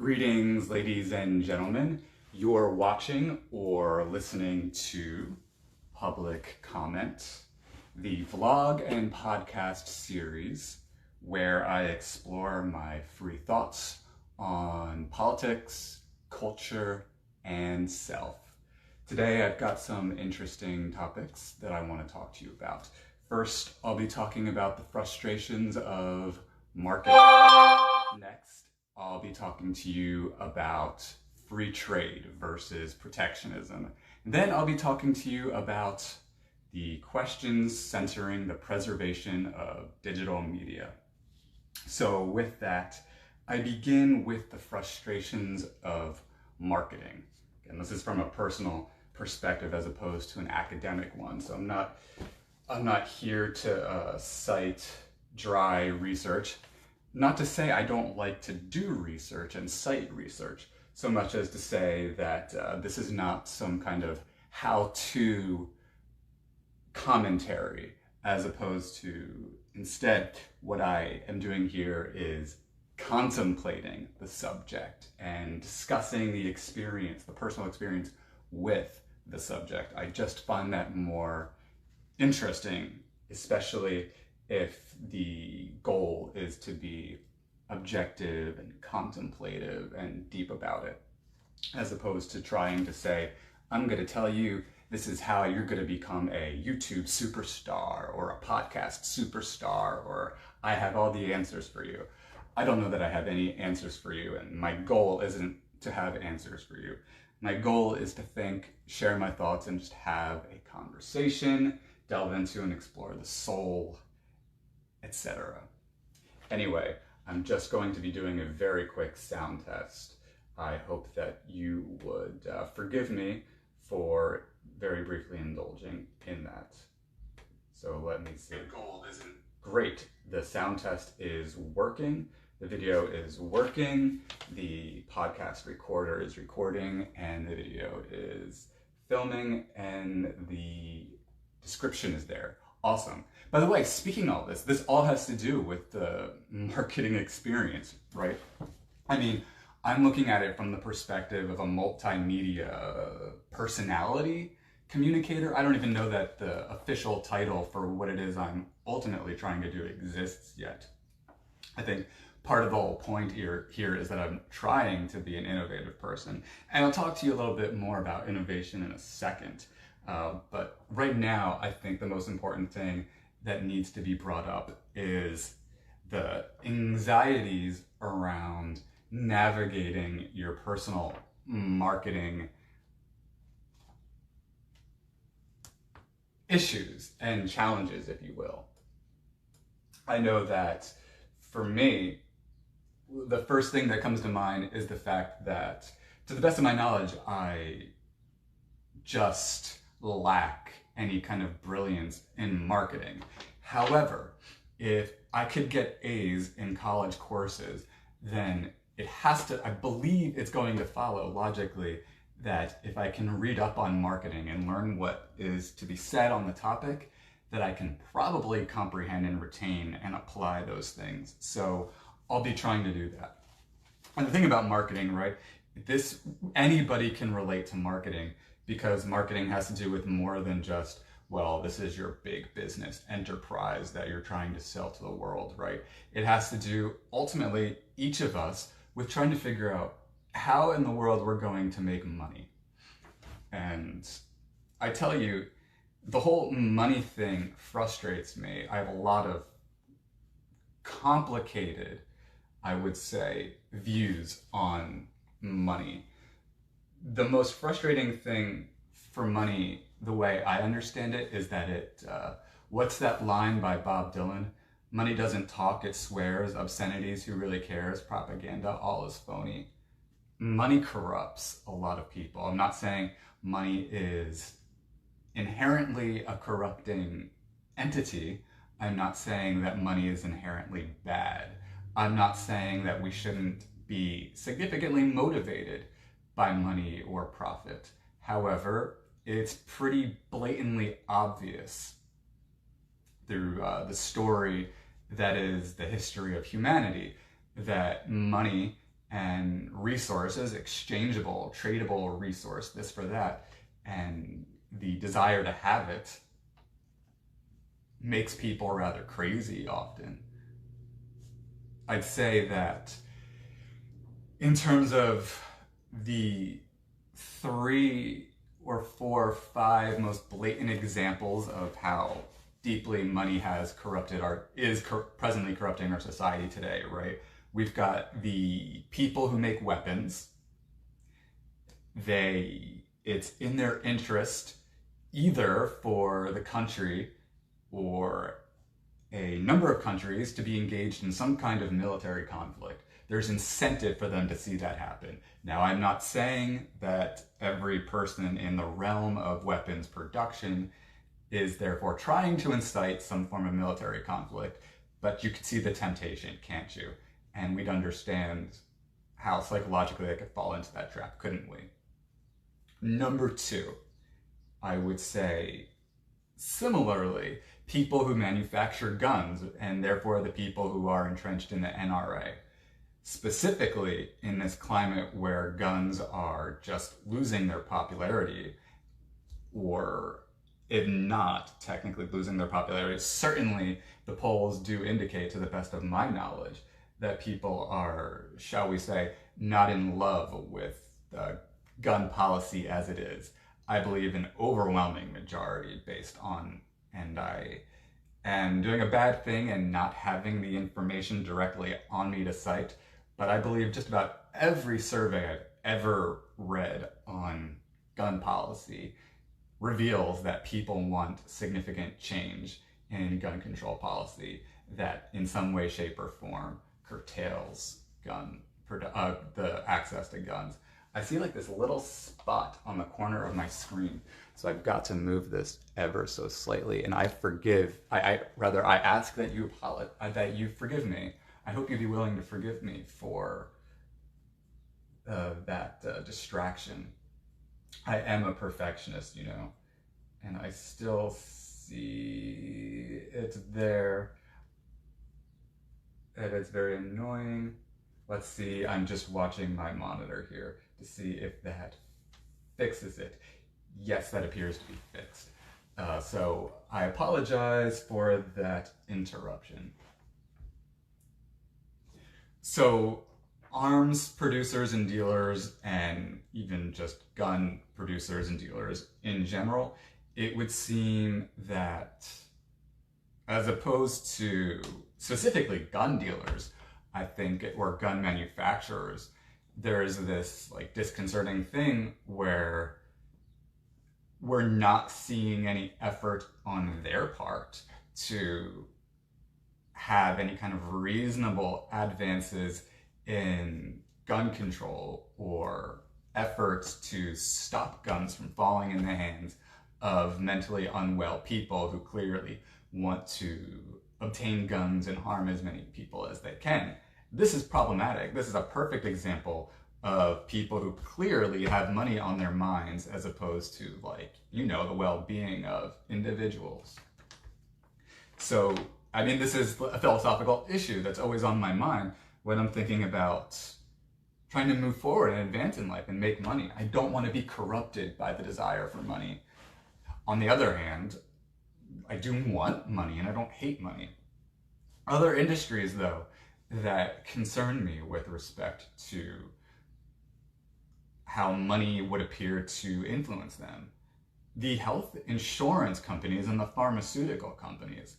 Greetings, ladies and gentlemen. You're watching or listening to Public Comment, the vlog and podcast series where I explore my free thoughts on politics, culture, and self. Today I've got some interesting topics that I want to talk to you about. First, I'll be talking about the frustrations of marketing. Next, I'll be talking to you about free trade versus protectionism. And then I'll be talking to you about the questions centering the preservation of digital media. So with that, I begin with the frustrations of marketing. And this is from a personal perspective as opposed to an academic one. So I'm not here to cite dry research. Not to say I don't like to do research and cite research, so much as to say that this is not some kind of how-to commentary, as opposed to instead what I am doing here is contemplating the subject and discussing the experience, the personal experience with the subject. I just find that more interesting, especially if the goal is to be objective and contemplative and deep about it, as opposed to trying to say, I'm going to tell you this is how you're going to become a YouTube superstar or a podcast superstar, or I have all the answers for you. I don't know that I have any answers for you, and my goal isn't to have answers for you. My goal is to think, share my thoughts, and just have a conversation, delve into and explore the soul, etc. Anyway, I'm just going to be doing a very quick sound test. I hope that you would forgive me for very briefly indulging in that. So let me see. The goal isn't great. The sound test is working. The video is working. The podcast recorder is recording, and the video is filming, and the description is there. Awesome. By the way, speaking of this all has to do with the marketing experience, right? I mean, I'm looking at it from the perspective of a multimedia personality communicator. I don't even know that the official title for what it is I'm ultimately trying to do exists yet. I think part of the whole point here is that I'm trying to be an innovative person. And I'll talk to you a little bit more about innovation in a second. But right now, I think the most important thing that needs to be brought up is the anxieties around navigating your personal marketing issues and challenges, if you will. I know that for me, the first thing that comes to mind is the fact that, to the best of my knowledge, I just lack any kind of brilliance in marketing. However, if I could get A's in college courses, then I believe it's going to follow logically that if I can read up on marketing and learn what is to be said on the topic, that I can probably comprehend and retain and apply those things. So I'll be trying to do that. And the thing about marketing, right? Anybody can relate to marketing, because marketing has to do with more than just, well, this is your big business enterprise that you're trying to sell to the world, right? It has to do, ultimately, each of us, with trying to figure out how in the world we're going to make money. And I tell you, the whole money thing frustrates me. I have a lot of complicated, I would say, views on money. The most frustrating thing for money, the way I understand it, is that what's that line by Bob Dylan? Money doesn't talk, it swears, obscenities, who really cares, propaganda, all is phony. Money corrupts a lot of people. I'm not saying money is inherently a corrupting entity. I'm not saying that money is inherently bad. I'm not saying that we shouldn't be significantly motivated by money or profit. However, it's pretty blatantly obvious through the story that is the history of humanity that money and resources, exchangeable, tradable resource, this for that, and the desire to have it makes people rather crazy often. I'd say that in terms of the 3 or 4 or 5 most blatant examples of how deeply money has corrupted presently corrupting our society today, right? We've got the people who make weapons. It's in their interest, either for the country or a number of countries, to be engaged in some kind of military conflict. There's incentive for them to see that happen. Now, I'm not saying that every person in the realm of weapons production is therefore trying to incite some form of military conflict, but you could see the temptation, can't you? And we'd understand how psychologically they could fall into that trap, couldn't we? Number 2, I would say, similarly, people who manufacture guns, and therefore the people who are entrenched in the NRA. Specifically, in this climate where guns are just losing their popularity, or if not technically losing their popularity, certainly the polls do indicate, to the best of my knowledge, that people are, shall we say, not in love with gun policy as it is. I believe an overwhelming majority based on, and I am doing a bad thing and not having the information directly on me to cite, but I believe just about every survey I've ever read on gun policy reveals that people want significant change in gun control policy that in some way, shape, or form curtails the access to guns. I see like this little spot on the corner of my screen, so I've got to move this ever so slightly, and I ask that you forgive me. I hope you'd be willing to forgive me for that distraction. I am a perfectionist, you know, and I still see it's there, and it's very annoying. Let's see, I'm just watching my monitor here to see if that fixes it. Yes, that appears to be fixed. So I apologize for that interruption. So arms producers and dealers, and even just gun producers and dealers in general, it would seem that, as opposed to specifically gun dealers, I think, or gun manufacturers, there is this like disconcerting thing where we're not seeing any effort on their part to have any kind of reasonable advances in gun control or efforts to stop guns from falling in the hands of mentally unwell people who clearly want to obtain guns and harm as many people as they can. This is problematic. This is a perfect example of people who clearly have money on their minds as opposed to, like, you know, the well-being of individuals. So, I mean, this is a philosophical issue that's always on my mind when I'm thinking about trying to move forward and advance in life and make money. I don't want to be corrupted by the desire for money. On the other hand, I do want money and I don't hate money. Other industries, though, that concern me with respect to how money would appear to influence them. The health insurance companies and the pharmaceutical companies.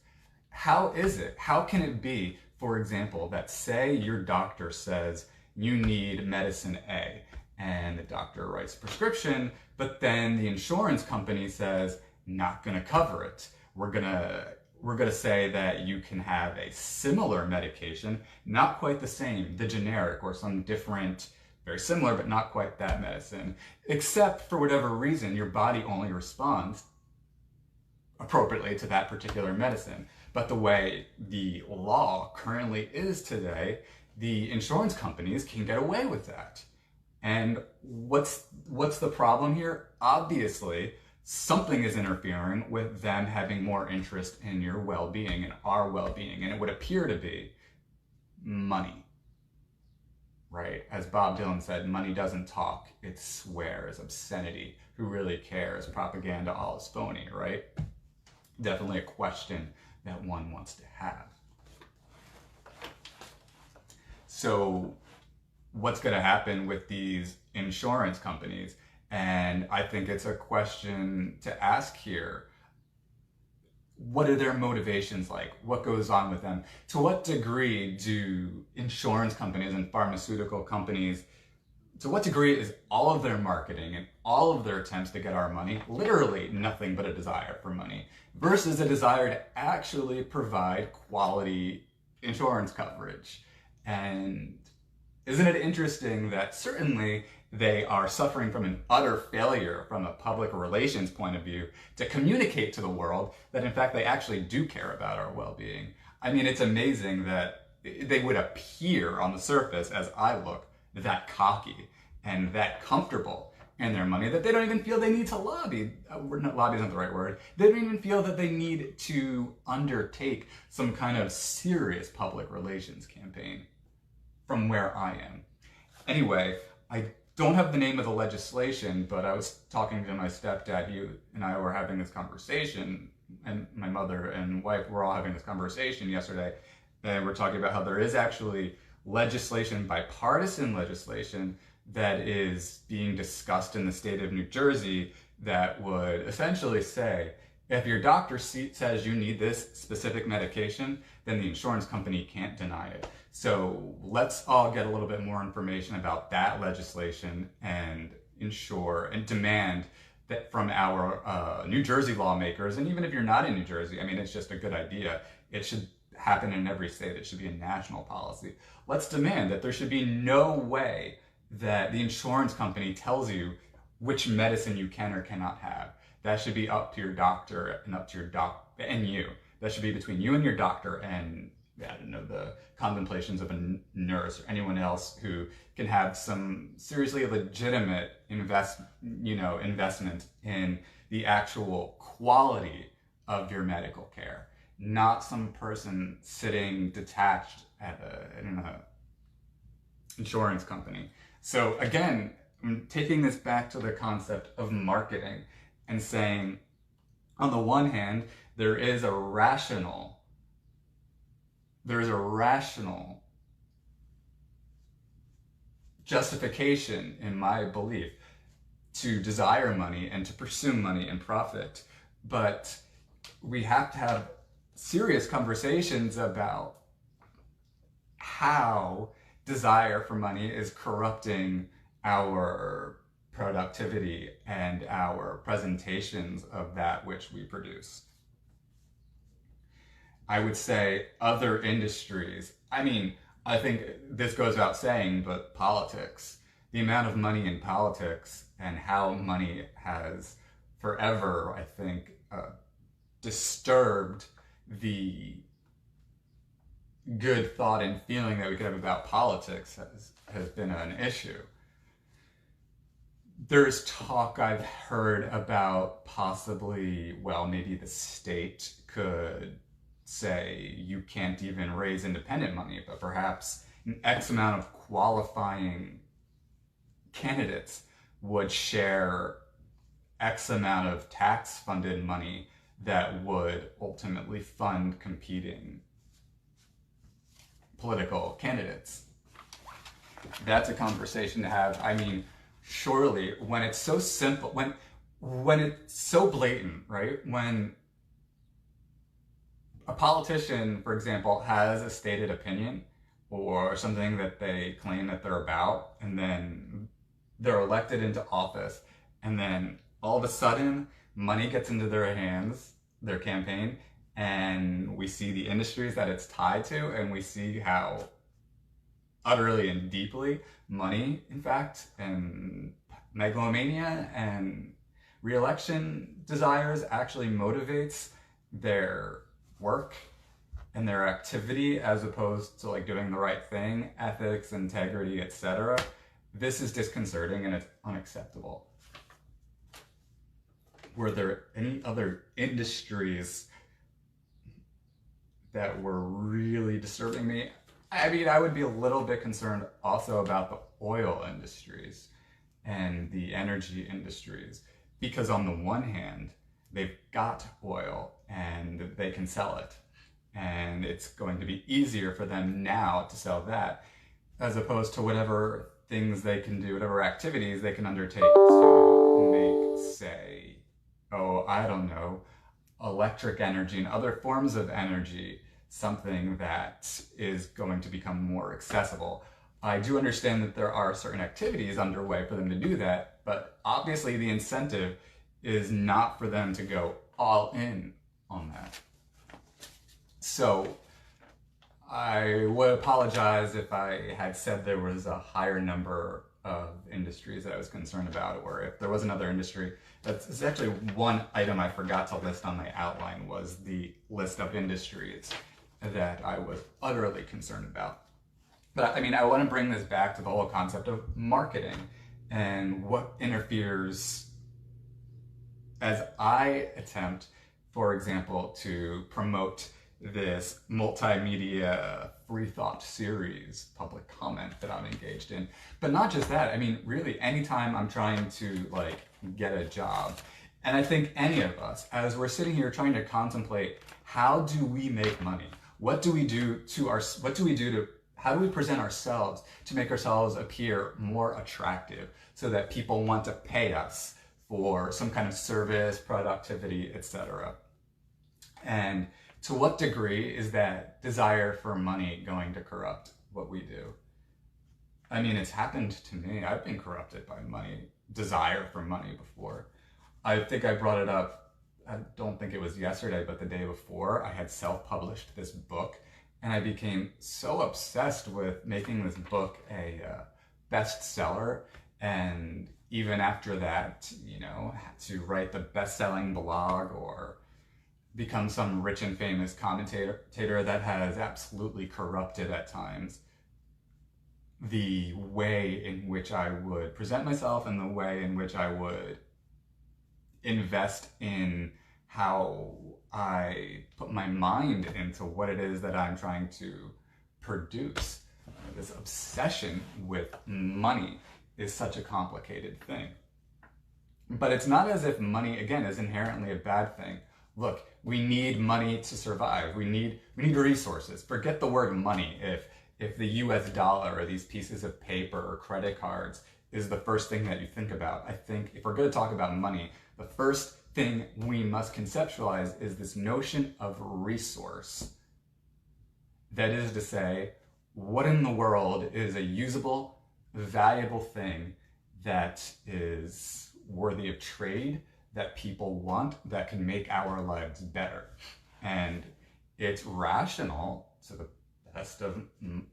How is it? How can it be, for example, that say your doctor says you need medicine A, and the doctor writes a prescription, but then the insurance company says, not gonna cover it. We're gonna say that you can have a similar medication, not quite the same, the generic or some different, very similar but not quite that medicine, except for whatever reason your body only responds appropriately to that particular medicine. But the way the law currently is today, the insurance companies can get away with that. And what's the problem here? Obviously, something is interfering with them having more interest in your well-being and our well-being, and it would appear to be money. right? As Bob Dylan said, money doesn't talk, it swears, obscenity. Who really cares? Propaganda, all is phony, right? Definitely a question that one wants to have. So what's going to happen with these insurance companies? And I think it's a question to ask here. What are their motivations like? What goes on with them? To what degree do insurance companies and pharmaceutical companies, to what degree is all of their marketing and all of their attempts to get our money literally nothing but a desire for money versus a desire to actually provide quality insurance coverage? And isn't it interesting that certainly they are suffering from an utter failure from a public relations point of view to communicate to the world that in fact they actually do care about our well-being. I mean, it's amazing that they would appear on the surface, as I look, that cocky and that comfortable in their money that they don't even feel they need to lobby. Lobby isn't the right word. They don't even feel that they need to undertake some kind of serious public relations campaign from where I am. Anyway, I don't have the name of the legislation, but I was talking to my stepdad. He and I were having this conversation, and my mother and wife were all having this conversation yesterday, and we're talking about how there is actually legislation, bipartisan legislation, that is being discussed in the state of New Jersey that would essentially say, if your doctor says you need this specific medication, then the insurance company can't deny it. So let's all get a little bit more information about that legislation and ensure and demand that from our New Jersey lawmakers, and even if you're not in New Jersey, I mean, it's just a good idea. It should happen in every state. It should be a national policy. Let's demand that there should be no way that the insurance company tells you which medicine you can or cannot have. That should be up to your doctor and up to your and you. That should be between you and your doctor and, I don't know, the contemplations of a nurse or anyone else who can have some seriously legitimate investment in the actual quality of your medical care, not some person sitting detached in an insurance company. So again, I'm taking this back to the concept of marketing and saying, on the one hand, there is a rational justification, in my belief, to desire money and to pursue money and profit. But we have to have serious conversations about how desire for money is corrupting our productivity and our presentations of that which we produce. I would say other industries, I think this goes without saying, but politics, the amount of money in politics and how money has forever, I think, disturbed the good thought and feeling that we could have about politics has been an issue. There's talk I've heard about possibly, maybe the state could say you can't even raise independent money, but perhaps an X amount of qualifying candidates would share X amount of tax-funded money that would ultimately fund competing political candidates. That's a conversation to have. Surely, when it's so simple, when it's so blatant, right? When a politician, for example, has a stated opinion or something that they claim that they're about, and then they're elected into office, and then all of a sudden, money gets into their hands, their campaign, and we see the industries that it's tied to, and we see how utterly and deeply money, in fact, and megalomania and re-election desires actually motivates their work and their activity as opposed to doing the right thing, ethics, integrity, etc. This is disconcerting and it's unacceptable. Were there any other industries that were really disturbing me? I mean, I would be a little bit concerned also about the oil industries and the energy industries, because on the one hand, they've got oil and they can sell it. And it's going to be easier for them now to sell that, as opposed to whatever things they can do, whatever activities they can undertake to make, say, oh, I don't know, electric energy and other forms of energy something that is going to become more accessible. I do understand that there are certain activities underway for them to do that, but obviously the incentive is not for them to go all in on that. So I would apologize if I had said there was a higher number of industries that I was concerned about, or if there was another industry. That's actually one item I forgot to list on my outline, was the list of industries that I was utterly concerned about. But I mean, I want to bring this back to the whole concept of marketing and what interferes as I attempt, for example, to promote this multimedia free thought series public comment that I'm engaged in. But not just that, I mean, really anytime I'm trying to like get a job, and I think any of us, as we're sitting here trying to contemplate, how do we make money? What do we do to how do we present ourselves to make ourselves appear more attractive so that people want to pay us for some kind of service, productivity, etc.? And to what degree is that desire for money going to corrupt what we do? I mean, it's happened to me. I've been corrupted by money, desire for money before. I think I brought it up, I don't think it was yesterday, but the day before. I had self-published this book, and I became so obsessed with making this book a bestseller. And even after that, you know, to write the best-selling blog or become some rich and famous commentator that has absolutely corrupted at times the way in which I would present myself and the way in which I would invest in how I put my mind into what it is that I'm trying to produce. This obsession with money is such a complicated thing. But it's not as if money, again, is inherently a bad thing. Look, we need money to survive. We need resources. Forget the word money. If the US dollar or these pieces of paper or credit cards is the first thing that you think about, I think if we're going to talk about money, the first thing we must conceptualize is this notion of resource. That is to say, what in the world is a usable, valuable thing that is worthy of trade, that people want, that can make our lives better? And it's rational, to the best of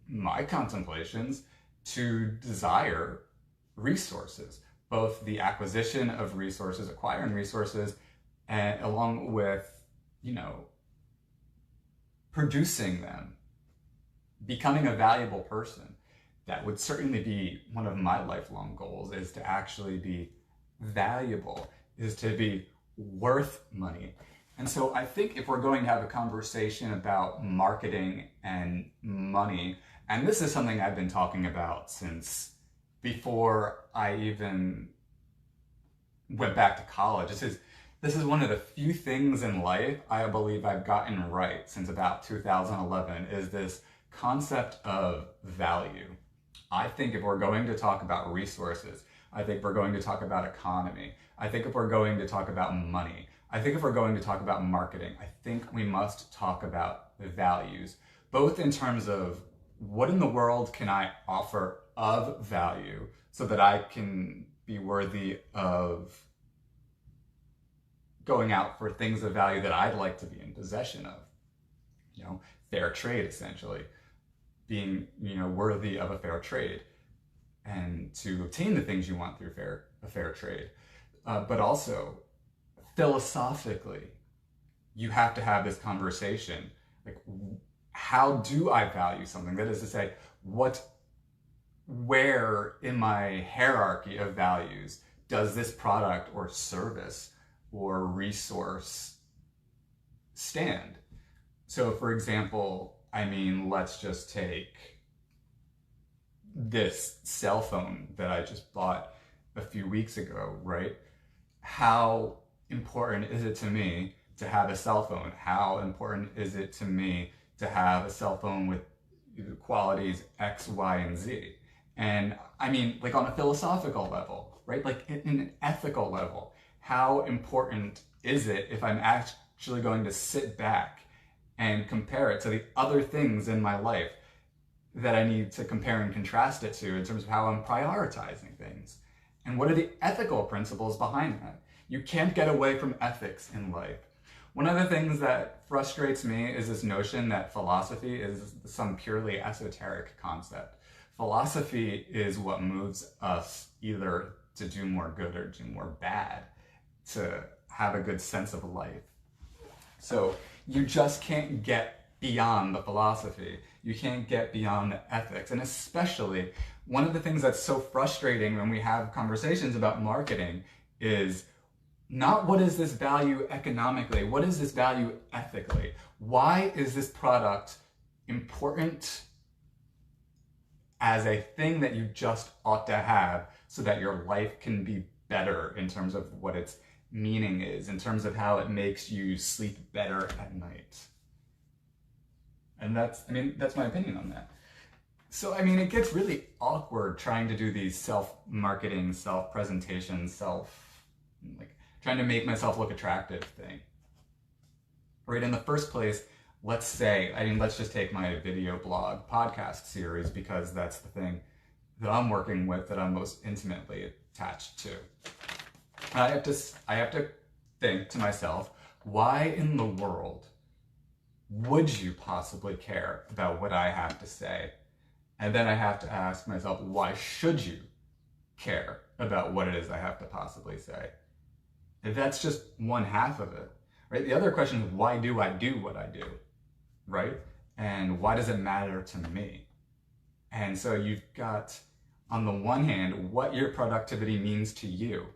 my contemplations, to desire resources, both the acquisition of resources, acquiring resources, and along with, you know, producing them, becoming a valuable person. That would certainly be one of my lifelong goals, is to actually be valuable, is to be worth money. And so I think if we're going to have a conversation about marketing and money, and this is something I've been talking about since before I even went back to college. This is one of the few things in life I believe I've gotten right since about 2011, is this concept of value. I think if we're going to talk about resources, I think we're going to talk about economy, I think if we're going to talk about money, I think if we're going to talk about marketing, I think we must talk about values, both in terms of what in the world can I offer of value so that I can be worthy of going out for things of value that I'd like to be in possession of. You know, fair trade, essentially. Being, you know, worthy of a fair trade, and to obtain the things you want through a fair trade. But also, philosophically, you have to have this conversation. Like, how do I value something? That is to say, where in my hierarchy of values does this product or service or resource stand? So, for example, I mean, let's just take this cell phone that I just bought a few weeks ago, right? How important is it to me to have a cell phone? How important is it to me to have a cell phone with qualities X, Y, and Z? And I mean, like on a philosophical level, right? Like in an ethical level, how important is it if I'm actually going to sit back and compare it to the other things in my life that I need to compare and contrast it to in terms of how I'm prioritizing things? And what are the ethical principles behind that? You can't get away from ethics in life. One of the things that frustrates me is this notion that philosophy is some purely esoteric concept. Philosophy is what moves us either to do more good or do more bad, to have a good sense of life. So you just can't get beyond the philosophy. You can't get beyond the ethics. And especially, one of the things that's so frustrating when we have conversations about marketing is not what is this value economically, what is this value ethically? Why is this product important as a thing that you just ought to have so that your life can be better in terms of what its meaning is, in terms of how it makes you sleep better at night? And that's my opinion on that. So, I mean, it gets really awkward trying to do these self-marketing, self-presentation, trying to make myself look attractive thing. Right, in the first place, let's just take my video blog podcast series, because that's the thing that I'm working with, that I'm most intimately attached to. I have to think to myself, why in the world would you possibly care about what I have to say? And then I have to ask myself, why should you care about what it is I have to possibly say? If that's just one half of it, right? The other question is, why do I do what I do, right? And why does it matter to me? And so you've got, on the one hand, what your productivity means to you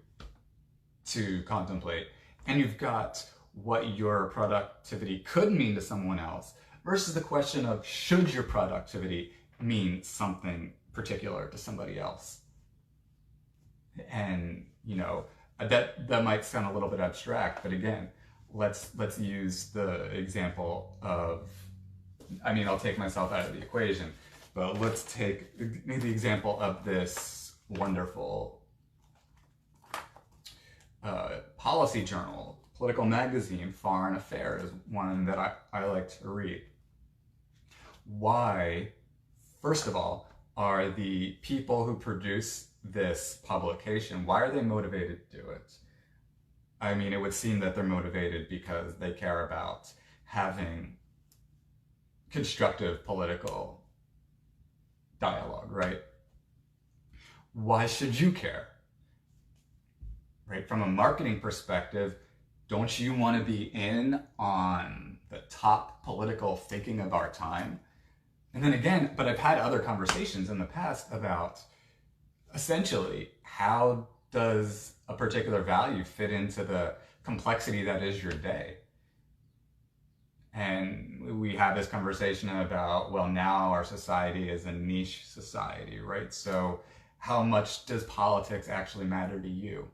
to contemplate, and you've got what your productivity could mean to someone else, versus the question of, should your productivity mean something particular to somebody else? And, that might sound a little bit abstract, but again, let's use the example of, I'll take myself out of the equation, but let's take the example of this wonderful policy journal, political magazine, Foreign Affairs, one that I like to read. Why, first of all, are the people who produce this publication, why are they motivated to do it? It would seem that they're motivated because they care about having constructive political dialogue, right? Why should you care? Right? From a marketing perspective, don't you want to be in on the top political thinking of our time? And then again, but I've had other conversations in the past about, essentially, how does a particular value fit into the complexity that is your day? And we have this conversation about, well, now our society is a niche society, right? So how much does politics actually matter to you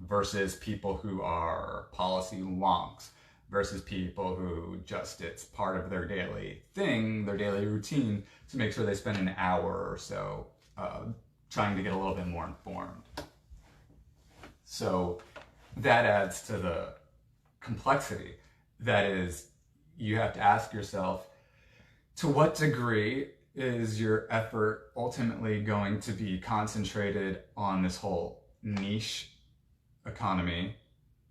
versus people who are policy wonks, versus people who just, it's part of their daily thing, their daily routine, to make sure they spend an hour or so trying to get a little bit more informed. So that adds to the complexity. That is, you have to ask yourself, to what degree is your effort ultimately going to be concentrated on this whole niche economy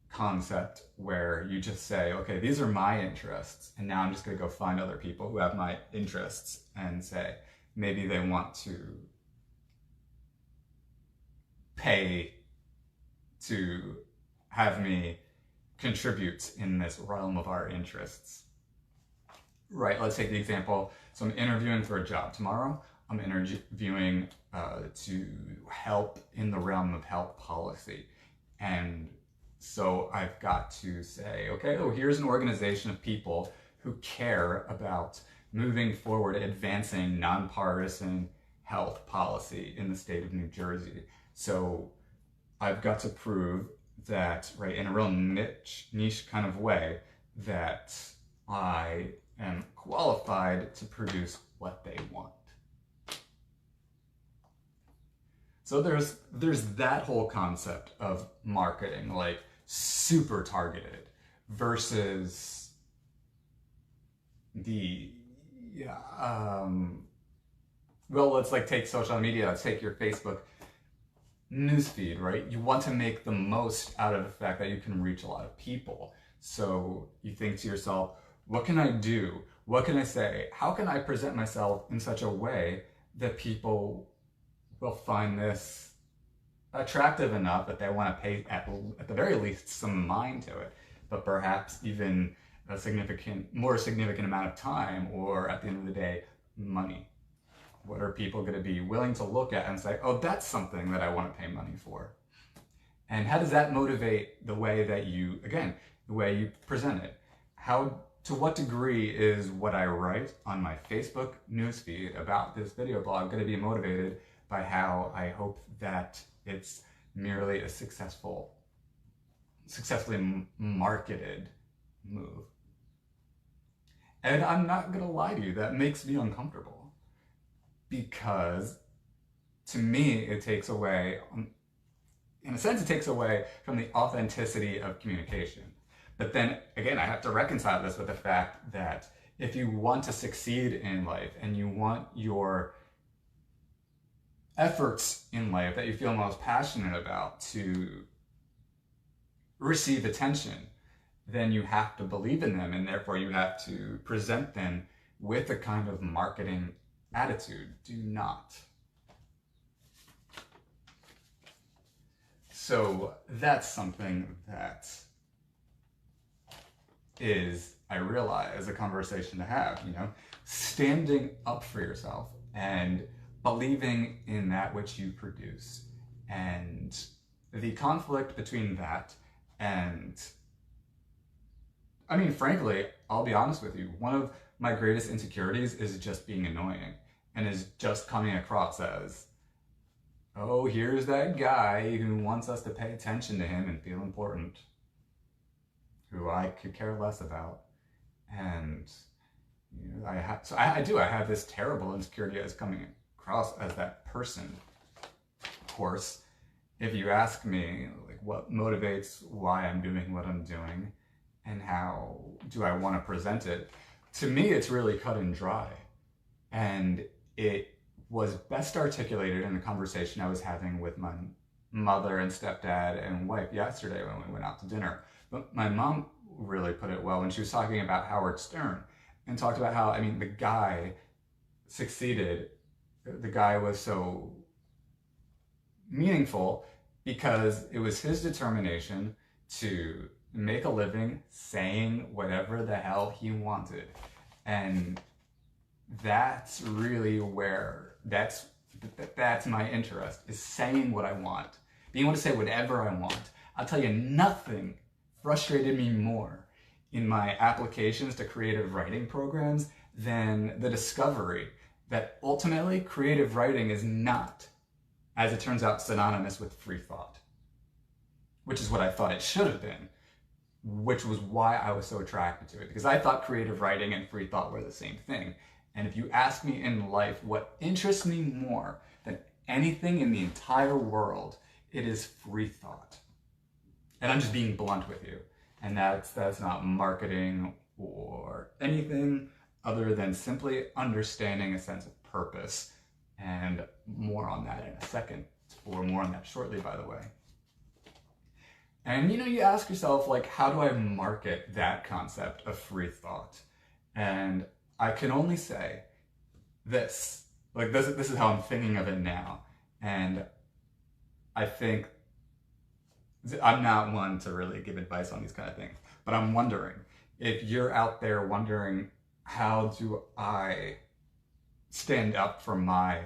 concept, where you just say, okay, these are my interests, and now I'm just going to go find other people who have my interests and say, maybe they want to pay to have me contribute in this realm of our interests. Right, let's take the example. So I'm interviewing for a job tomorrow. I'm interviewing to help in the realm of health policy. And so I've got to say, okay, here's an organization of people who care about moving forward, advancing nonpartisan health policy in the state of New Jersey. So I've got to prove that, right, in a real niche kind of way, that I am qualified to produce what they want. So there's that whole concept of marketing, like super targeted, versus the well, let's like take social media, let's take your Facebook newsfeed, right? You want to make the most out of the fact that you can reach a lot of people. So you think to yourself, what can I do? What can I say? How can I present myself in such a way that people will find this attractive enough that they want to pay at the very least some mind to it, but perhaps even a more significant amount of time, or at the end of the day, money. What are people going to be willing to look at and say, oh, that's something that I want to pay money for? And how does that motivate the way that you, again, the way you present it? To what degree is what I write on my Facebook newsfeed about this video blog going to be motivated by how I hope that it's merely a successfully marketed move? And I'm not going to lie to you, that makes me uncomfortable. Because to me, it takes away, in a sense, it takes away from the authenticity of communication. But then again, I have to reconcile this with the fact that if you want to succeed in life and you want your efforts in life that you feel most passionate about to receive attention, then you have to believe in them, and therefore you have to present them with a kind of marketing attitude. Do not. So that's something that is, I realize, a conversation to have, standing up for yourself and believing in that which you produce. And the conflict between that and, frankly, I'll be honest with you, one of my greatest insecurities is just being annoying, and is just coming across as, oh, here's that guy who wants us to pay attention to him and feel important, who I could care less about. And I have this terrible insecurity as coming across as that person. Of course, if you ask me like what motivates why I'm doing what I'm doing and how do I want to present it, to me it's really cut and dry. And it was best articulated in a conversation I was having with my mother and stepdad and wife yesterday when we went out to dinner. But my mom really put it well when she was talking about Howard Stern and talked about how, the guy succeeded. The guy was so meaningful because it was his determination to make a living saying whatever the hell he wanted. And that's really where, that's my interest, is saying what I want. Being able to say whatever I want. I'll tell you, nothing frustrated me more in my applications to creative writing programs than the discovery that ultimately creative writing is not, as it turns out, synonymous with free thought, which is what I thought it should have been, which was why I was so attracted to it, because I thought creative writing and free thought were the same thing. And if you ask me in life what interests me more than anything in the entire world, it is free thought. And I'm just being blunt with you. And that's not marketing or anything other than simply understanding a sense of purpose. And more on that in a second, or more on that shortly, by the way. And you ask yourself, like, how do I market that concept of free thought? And I can only say this, like this is how I'm thinking of it now. And I think I'm not one to really give advice on these kind of things, but I'm wondering if you're out there wondering, how do I stand up for my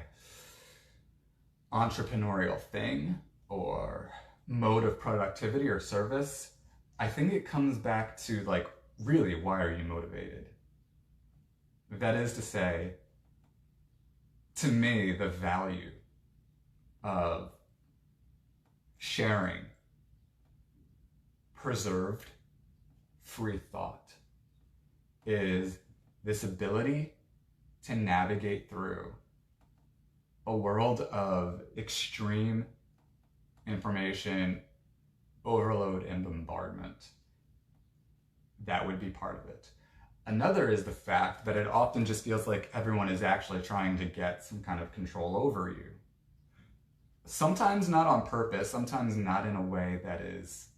entrepreneurial thing or mode of productivity or service? I think it comes back to, like, really, why are you motivated? That is to say, to me, the value of sharing preserved free thought is this ability to navigate through a world of extreme information overload and bombardment. That would be part of it. Another is the fact that it often just feels like everyone is actually trying to get some kind of control over you. Sometimes not on purpose, sometimes not in a way that is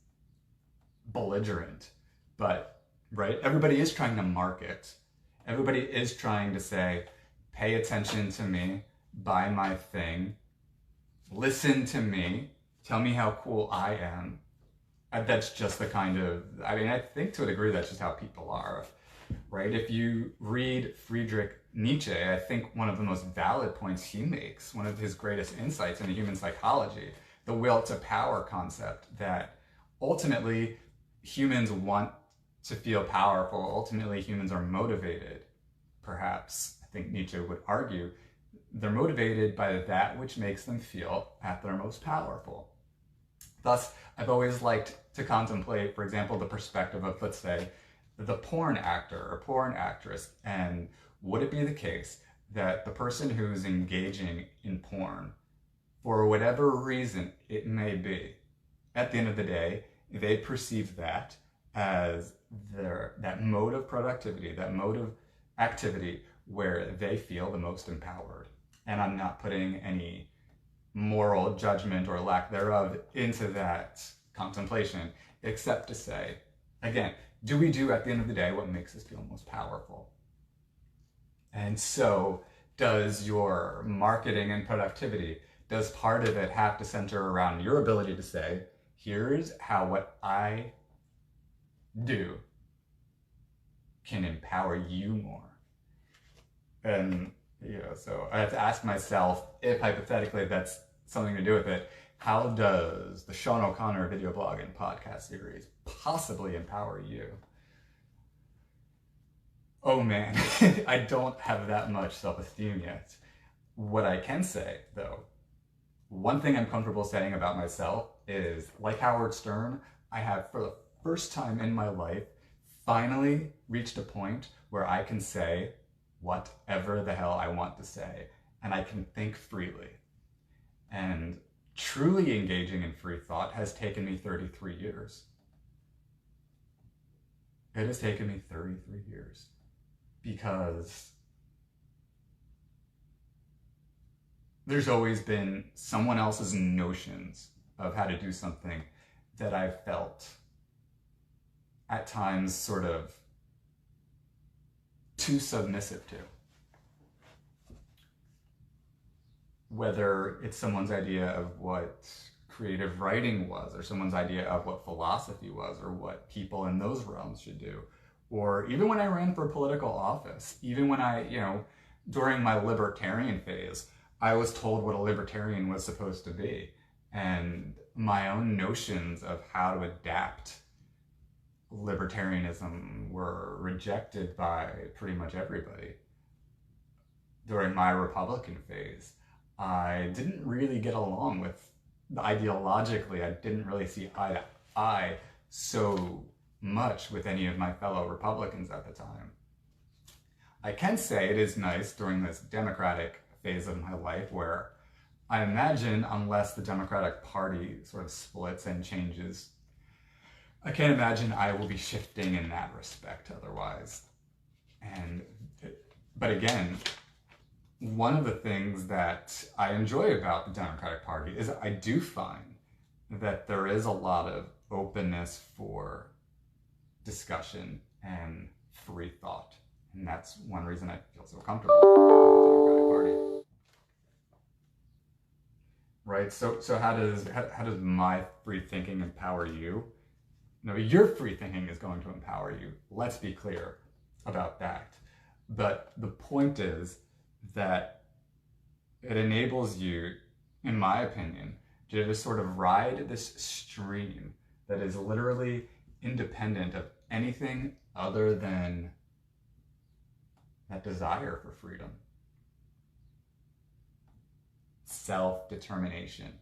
belligerent, but right, everybody is trying to market. Everybody is trying to say, pay attention to me, buy my thing, listen to me, tell me how cool I am. That's just the kind of, I mean, I think to a degree that's just how people are, right? If you read Friedrich Nietzsche, I think one of the most valid points he makes, one of his greatest insights into human psychology, the will to power concept, that ultimately humans want to feel powerful. Ultimately, humans are motivated, perhaps, I think Nietzsche would argue, they're motivated by that which makes them feel at their most powerful. Thus, I've always liked to contemplate, for example, the perspective of, let's say, the porn actor or porn actress. And would it be the case that the person who's engaging in porn, for whatever reason it may be, at the end of the day, they perceive that as that mode of productivity, that mode of activity where they feel the most empowered? And I'm not putting any moral judgment or lack thereof into that contemplation, except to say, again, do we do at the end of the day what makes us feel most powerful? And so does your marketing and productivity, does part of it have to center around your ability to say, here's how what I do can empower you more? And so I have to ask myself, if hypothetically that's something to do with it, how does the Sean O'Connor video blog and podcast series possibly empower you? Oh man, I don't have that much self-esteem yet. What I can say, though, one thing I'm comfortable saying about myself is, like Howard Stern, I have, for the first time in my life, finally reached a point where I can say whatever the hell I want to say, and I can think freely. And truly engaging in free thought has taken me 33 years. It has taken me 33 years because there's always been someone else's notions of how to do something that I felt at times sort of too submissive to. Whether it's someone's idea of what creative writing was, or someone's idea of what philosophy was, or what people in those realms should do. Or even when I ran for political office, even when I, during my libertarian phase, I was told what a libertarian was supposed to be. And my own notions of how to adapt libertarianism were rejected by pretty much everybody. During my Republican phase, I didn't really get along with, ideologically, I didn't really see eye to eye so much with any of my fellow Republicans at the time. I can say it is nice during this Democratic phase of my life where I imagine, unless the Democratic Party sort of splits and changes, I can't imagine I will be shifting in that respect otherwise. But again, one of the things that I enjoy about the Democratic Party is I do find that there is a lot of openness for discussion and free thought. And that's one reason I feel so comfortable with the Democratic Party. Right? So how does my free thinking empower you? No, your free thinking is going to empower you. Let's be clear about that. But the point is that it enables you, in my opinion, to just sort of ride this stream that is literally independent of anything other than that desire for freedom, self-determination,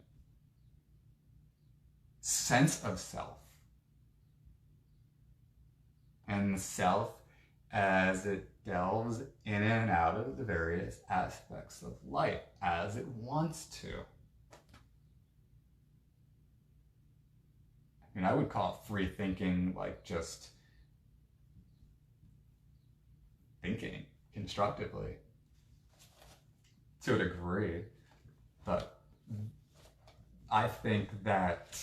sense of self, and the self as it delves in and out of the various aspects of life as it wants to. I mean, I would call free thinking like just thinking constructively to a degree, but I think that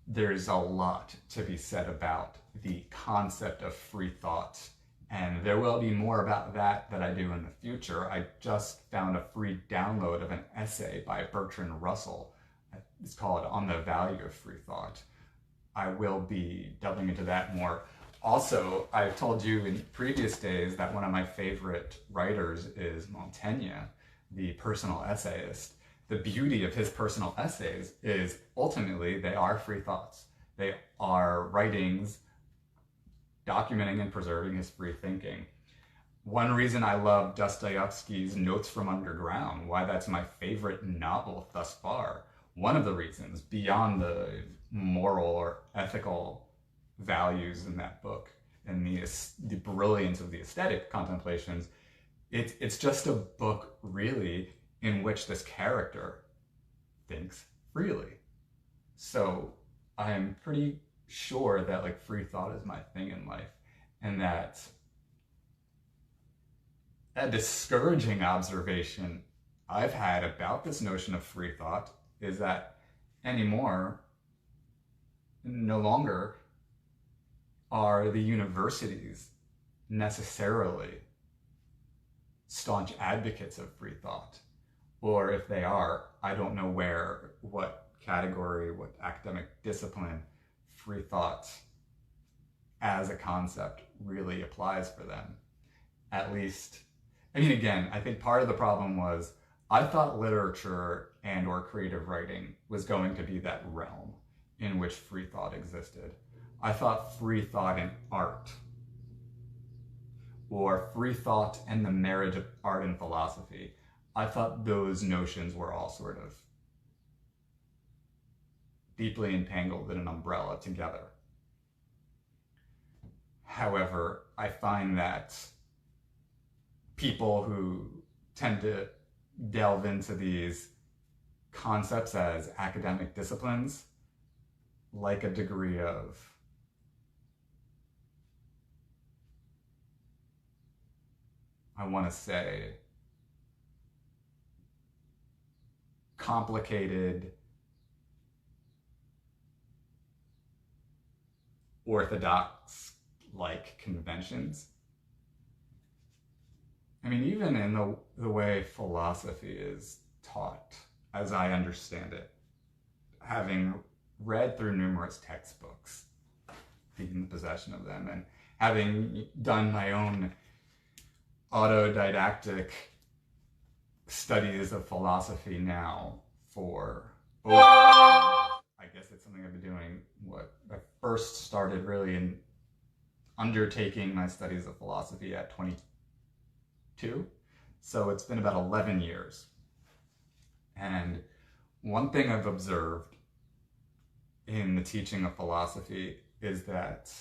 there's a lot to be said about the concept of free thought, and there will be more about that I do in the future. I just found a free download of an essay by Bertrand Russell. It's called On the Value of Free Thought. I will be delving into that more. Also, I've told you in previous days that one of my favorite writers is Montaigne, the personal essayist. The beauty of his personal essays is ultimately they are free thoughts. They are writings documenting and preserving his free thinking. One reason I love Dostoevsky's Notes from Underground, why that's my favorite novel thus far, one of the reasons, beyond the moral or ethical values in that book and the brilliance of the aesthetic contemplations, it's just a book really in which this character thinks freely. So I'm pretty sure that like free thought is my thing in life, and that a discouraging observation I've had about this notion of free thought is that anymore, no longer are the universities necessarily staunch advocates of free thought. Or if they are, I don't know what category, what academic discipline free thought as a concept really applies for them. At least, I mean, again, I think part of the problem was I thought literature and or creative writing was going to be that realm in which free thought existed. I thought free thought in art, or free thought and the marriage of art and philosophy, I thought those notions were all sort of deeply entangled in an umbrella together. However, I find that people who tend to delve into these concepts as academic disciplines like a degree of I want to say complicated, orthodox-like conventions. I mean, even in the way philosophy is taught, as I understand it, having read through numerous textbooks, being in the possession of them, and having done my own autodidactic studies of philosophy now for over 10 years. I guess it's something I've been doing, I first started really in undertaking my studies of philosophy at 22. So it's been about 11 years. And one thing I've observed in the teaching of philosophy is that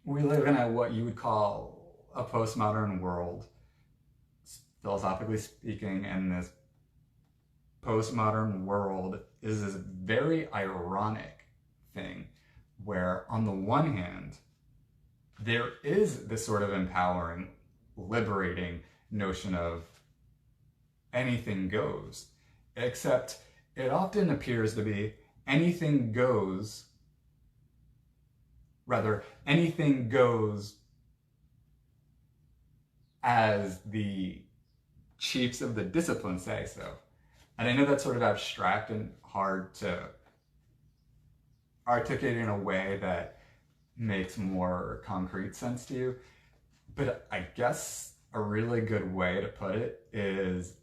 we live in what you would call a postmodern world, philosophically speaking, and this postmodern world is this very ironic thing where, on the one hand, there is this sort of empowering, liberating notion of anything goes, except it often appears to be anything goes as the chiefs of the discipline say so. And I know that's sort of abstract and hard to articulate in a way that makes more concrete sense to you. But I guess a really good way to put it is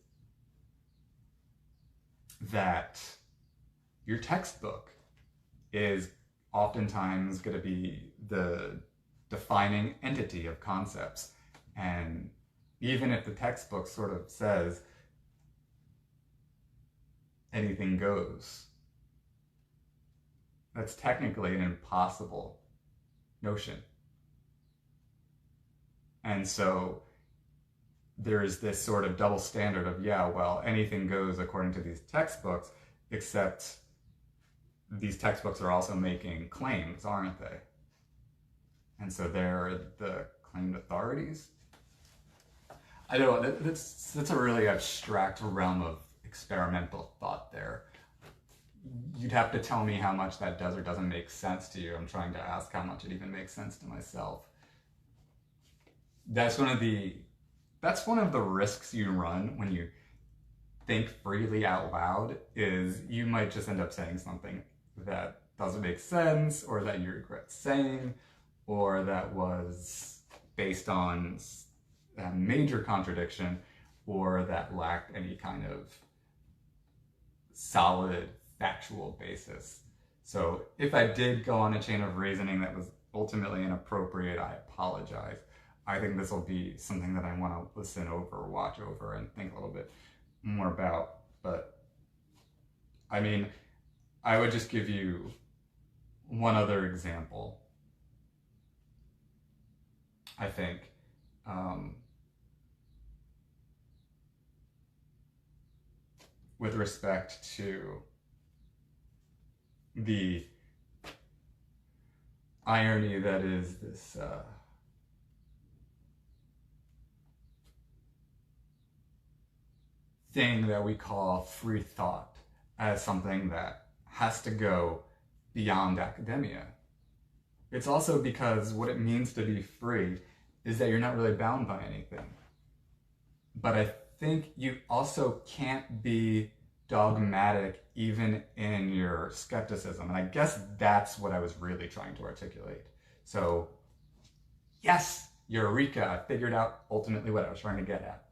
that your textbook is oftentimes going to be the defining entity of concepts. And even if the textbook sort of says anything goes, that's technically an impossible notion. And so there's this sort of double standard of, yeah, well, anything goes according to these textbooks, except these textbooks are also making claims, aren't they? And so they're the claimed authorities. I don't know, that's a really abstract realm of experimental thought there. You'd have to tell me how much that does or doesn't make sense to you. I'm trying to ask how much it even makes sense to myself. That's one of the risks you run when you think freely out loud, is you might just end up saying something that doesn't make sense, or that you regret saying, or that was based on a major contradiction, or that lacked any kind of solid factual basis. So if I did go on a chain of reasoning that was ultimately inappropriate, I apologize. I think this will be something that I want to listen over, watch over, and think a little bit more about. But I mean, I would just give you one other example, I think. With respect to the irony that is this thing that we call free thought as something that has to go beyond academia. It's also because what it means to be free is that you're not really bound by anything. But I think you also can't be dogmatic even in your skepticism. And I guess that's what I was really trying to articulate. So, yes, eureka, I figured out ultimately what I was trying to get at.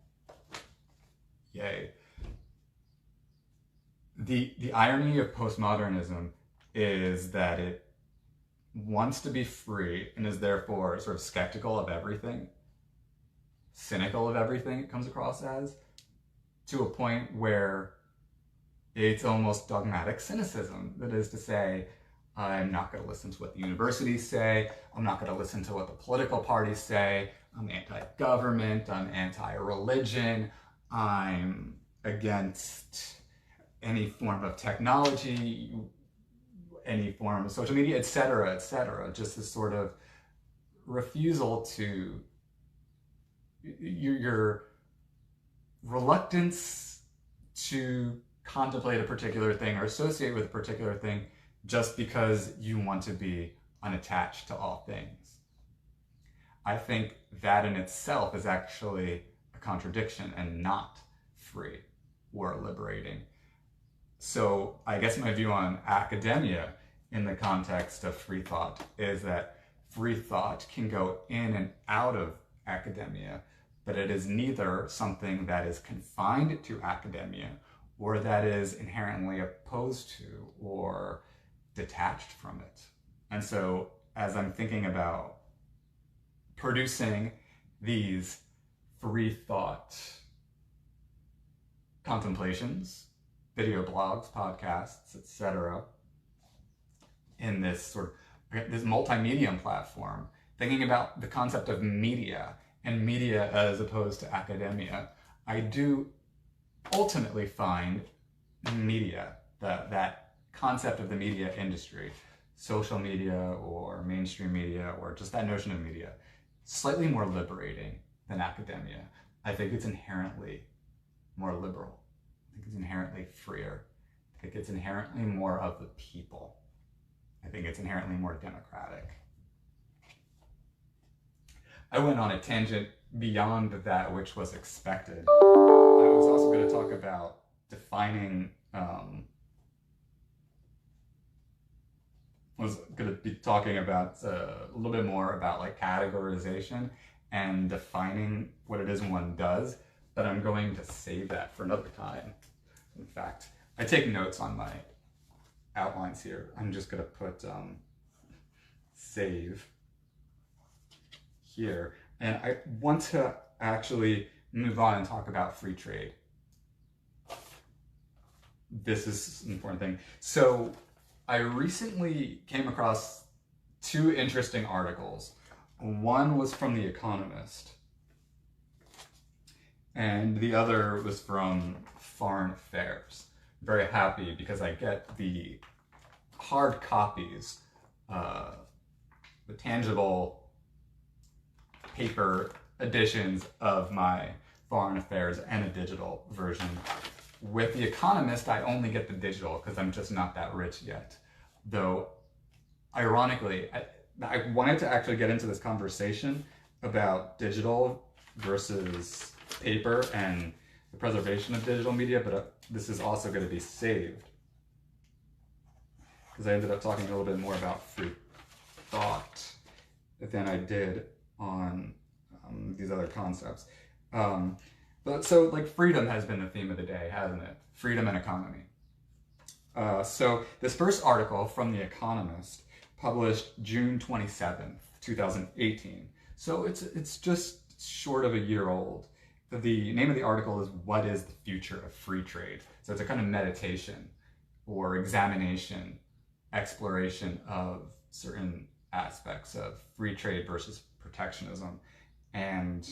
Yay. The irony of postmodernism is that it wants to be free and is therefore sort of skeptical of everything, cynical of everything it comes across as, to a point where it's almost dogmatic cynicism. That is to say, I'm not going to listen to what the universities say, I'm not going to listen to what the political parties say, I'm anti-government, I'm anti-religion, I'm against any form of technology, any form of social media, etc., etc. Just this sort of refusal to, your reluctance to contemplate a particular thing or associate with a particular thing just because you want to be unattached to all things. I think that in itself is actually a contradiction and not free or liberating. So I guess my view on academia in the context of free thought is that free thought can go in and out of academia, but it is neither something that is confined to academia or that is inherently opposed to or detached from it. And so as I'm thinking about producing these free thought contemplations, video blogs, podcasts, etc., in this sort of this multimedia platform, thinking about the concept of media and media as opposed to academia, I do ultimately find media, that concept of the media industry, social media or mainstream media or just that notion of media, slightly more liberating than academia. I think it's inherently more liberal. I think it's inherently freer. I think it's inherently more of the people. I think it's inherently more democratic. I went on a tangent beyond that which was expected. I was also going to talk about defining, was going to be talking about a little bit more about like categorization and defining what it is one does, but I'm going to save that for another time. In fact, I take notes on my outlines here. I'm just going to put save here. And I want to actually move on and talk about free trade. This is an important thing. So I recently came across two interesting articles. One was from The Economist, and the other was from Foreign Affairs. I'm very happy because I get the hard copies, the tangible paper editions of my Foreign Affairs and a digital version. With The Economist, I only get the digital because I'm just not that rich yet. Though, ironically, I wanted to actually get into this conversation about digital versus paper and the preservation of digital media, but this is also going to be saved. Because I ended up talking a little bit more about free thought than I did on these other concepts. But so, like, freedom has been the theme of the day, hasn't it? Freedom and economy. So this first article from The Economist, published June 27th, 2018. So it's just short of a year old. The name of the article is "What is the Future of Free Trade?" So it's a kind of meditation or examination, exploration of certain aspects of free trade versus protectionism. And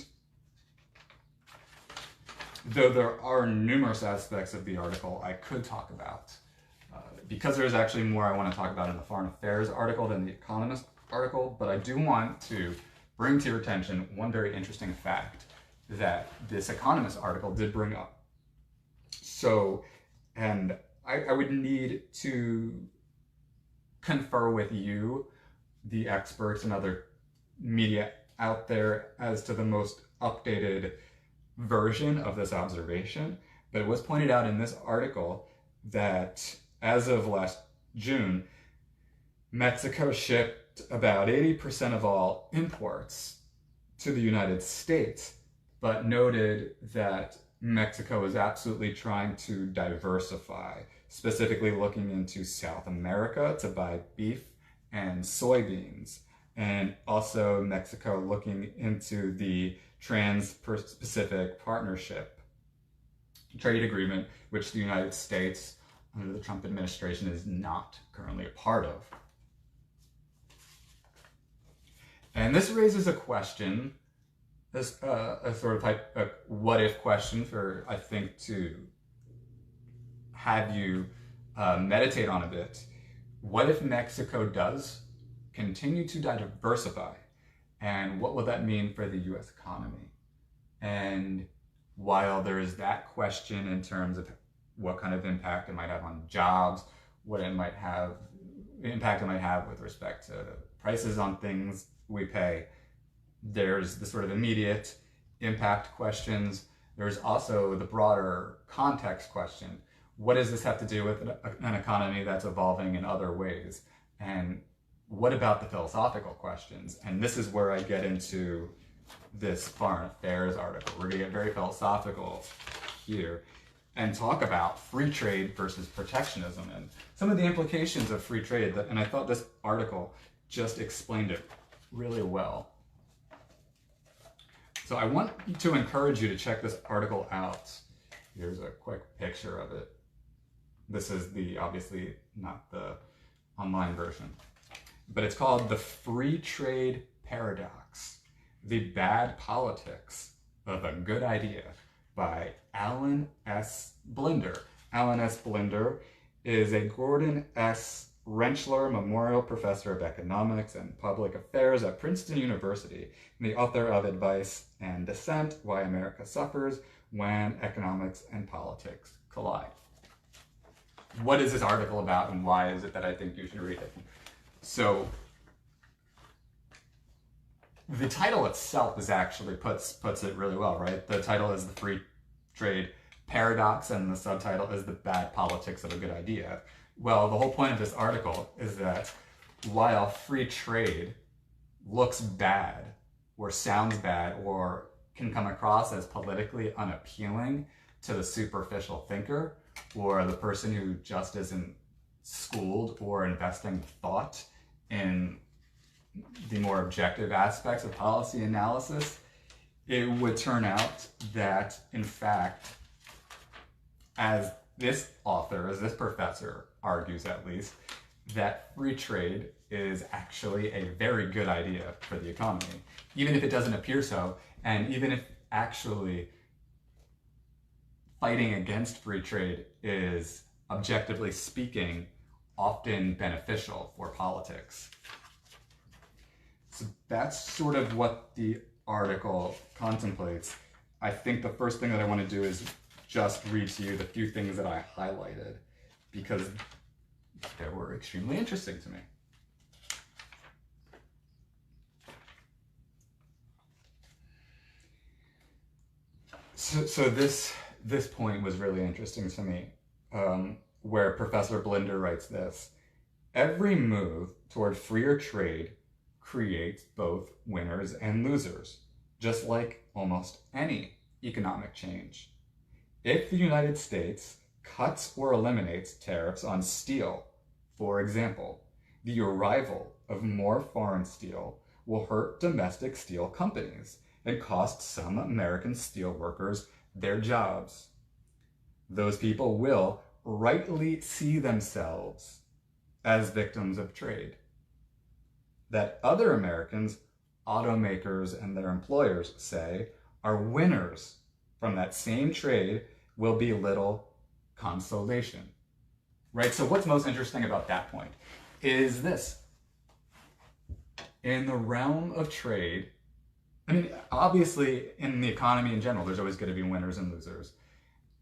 though there are numerous aspects of the article I could talk about, because there's actually more I want to talk about in the Foreign Affairs article than the Economist article, but I do want to bring to your attention one very interesting fact that this Economist article did bring up. So, and I would need to confer with you, the experts and other media out there, as to the most updated version of this observation. But it was pointed out in this article that as of last June, Mexico shipped about 80% of all imports to the United States, but noted that Mexico is absolutely trying to diversify, specifically looking into South America to buy beef and soybeans, and also Mexico looking into the Trans-Pacific Partnership trade agreement, which the United States under the Trump administration is not currently a part of. And this raises a question, a sort of type of what if question for, I think, to have you meditate on a bit. What if Mexico does continue to diversify? And what will that mean for the US economy? And while there is that question in terms of what kind of impact it might have on jobs, what it might have, impact it might have with respect to prices on things we pay, there's the sort of immediate impact questions. There's also the broader context question. What does this have to do with an economy that's evolving in other ways? And what about the philosophical questions? And this is where I get into this Foreign Affairs article. We're going to get very philosophical here and talk about free trade versus protectionism and some of the implications of free trade. And I thought this article just explained it really well. So I want to encourage you to check this article out. Here's a quick picture of it. This is obviously not the online version, but it's called The Free Trade Paradox: The Bad Politics of a Good Idea by Alan S. Blinder. Alan S. Blinder is a Gordon S. Rentschler Memorial Professor of Economics and Public Affairs at Princeton University, and the author of Advice and Dissent: Why America Suffers When Economics and Politics Collide. What is this article about, and why is it that I think you should read it? So, the title itself is actually puts it really well, right? The title is The Free Trade Paradox, and the subtitle is The Bad Politics of a Good Idea. Well, the whole point of this article is that while free trade looks bad, or sounds bad, or can come across as politically unappealing to the superficial thinker, or the person who just isn't schooled or investing thought in the more objective aspects of policy analysis, it would turn out that, in fact, as this author, as this professor argues at least, that free trade is actually a very good idea for the economy, even if it doesn't appear so, and even if actually fighting against free trade is, objectively speaking, often beneficial for politics. So that's sort of what the article contemplates. I think the first thing that I want to do is just read to you the few things that I highlighted because they were extremely interesting to me. So this point was really interesting to me, where Professor Blinder writes this: every move toward freer trade creates both winners and losers, just like almost any economic change. If the United States cuts or eliminates tariffs on steel, for example, the arrival of more foreign steel will hurt domestic steel companies and cost some American steel workers their jobs. Those people will rightly see themselves as victims of trade. That other Americans, automakers and their employers, say, are winners from that same trade will be little consolation. Right? So what's most interesting about that point is this. In the realm of trade, I mean, obviously in the economy in general, there's always going to be winners and losers.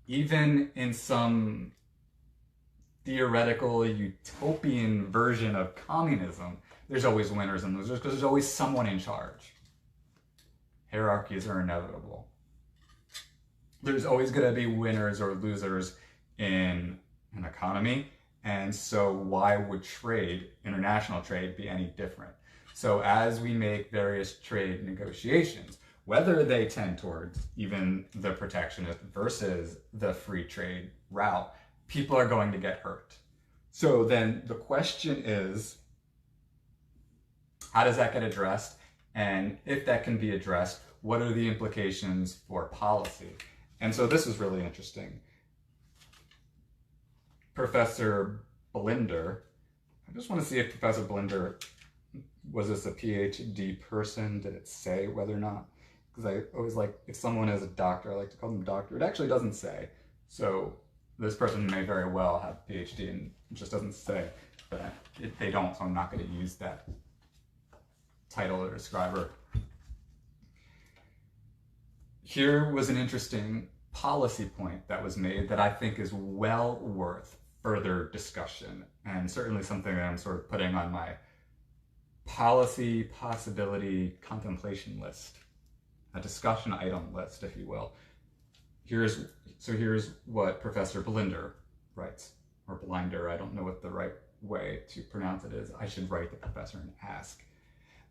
Even in some theoretical utopian version of communism, there's always winners and losers because there's always someone in charge. Hierarchies are inevitable. There's always going to be winners or losers in an economy, and so why would trade, international trade, be any different? So as we make various trade negotiations, whether they tend towards even the protectionist versus the free trade route, people are going to get hurt. So then the question is, how does that get addressed? And if that can be addressed, what are the implications for policy? And so this was really interesting. Professor Blinder, I just want to see if Professor Blinder, was this a PhD person? Did it say whether or not? Because I always like, if someone is a doctor, I like to call them doctor. It actually doesn't say. So this person may very well have a PhD and it just doesn't say. But they don't, so I'm not going to use that title or describer. Here was an interesting policy point that was made that I think is well worth further discussion, and certainly something that I'm sort of putting on my policy possibility contemplation list, a discussion item list, if you will. Here's what Professor Blinder writes, or Blinder, I don't know what the right way to pronounce it is. I should write the professor and ask.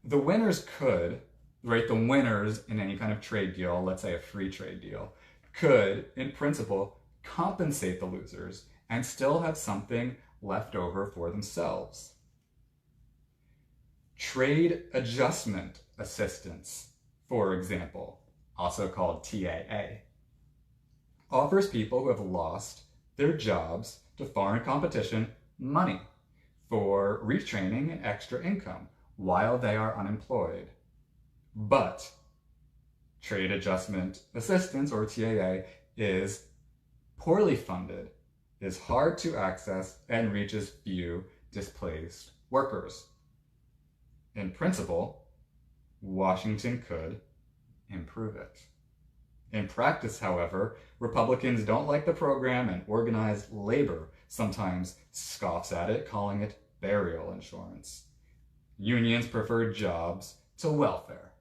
The winners could, right, the winners in any kind of trade deal, let's say a free trade deal, could, in principle, compensate the losers and still have something left over for themselves. Trade adjustment assistance, for example, also called TAA, offers people who have lost their jobs to foreign competition money for retraining and extra income while they are unemployed. But trade adjustment assistance, or TAA, is poorly funded, is hard to access, and reaches few displaced workers. In principle, Washington could improve it. In practice, however, Republicans don't like the program, and organized labor sometimes scoffs at it, calling it burial insurance. Unions prefer jobs to welfare.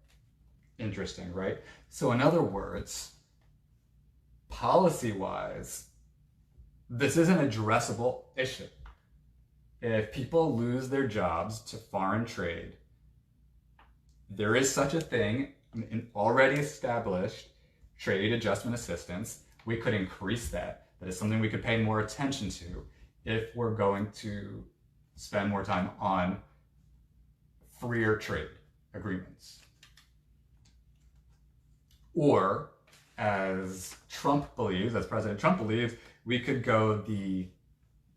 Interesting, right? So in other words, policy-wise, this is an addressable issue. If people lose their jobs to foreign trade, there is such a thing, an already established trade adjustment assistance. We could increase that. That is something we could pay more attention to if we're going to spend more time on freer trade agreements. Or, as President Trump believes, we could go the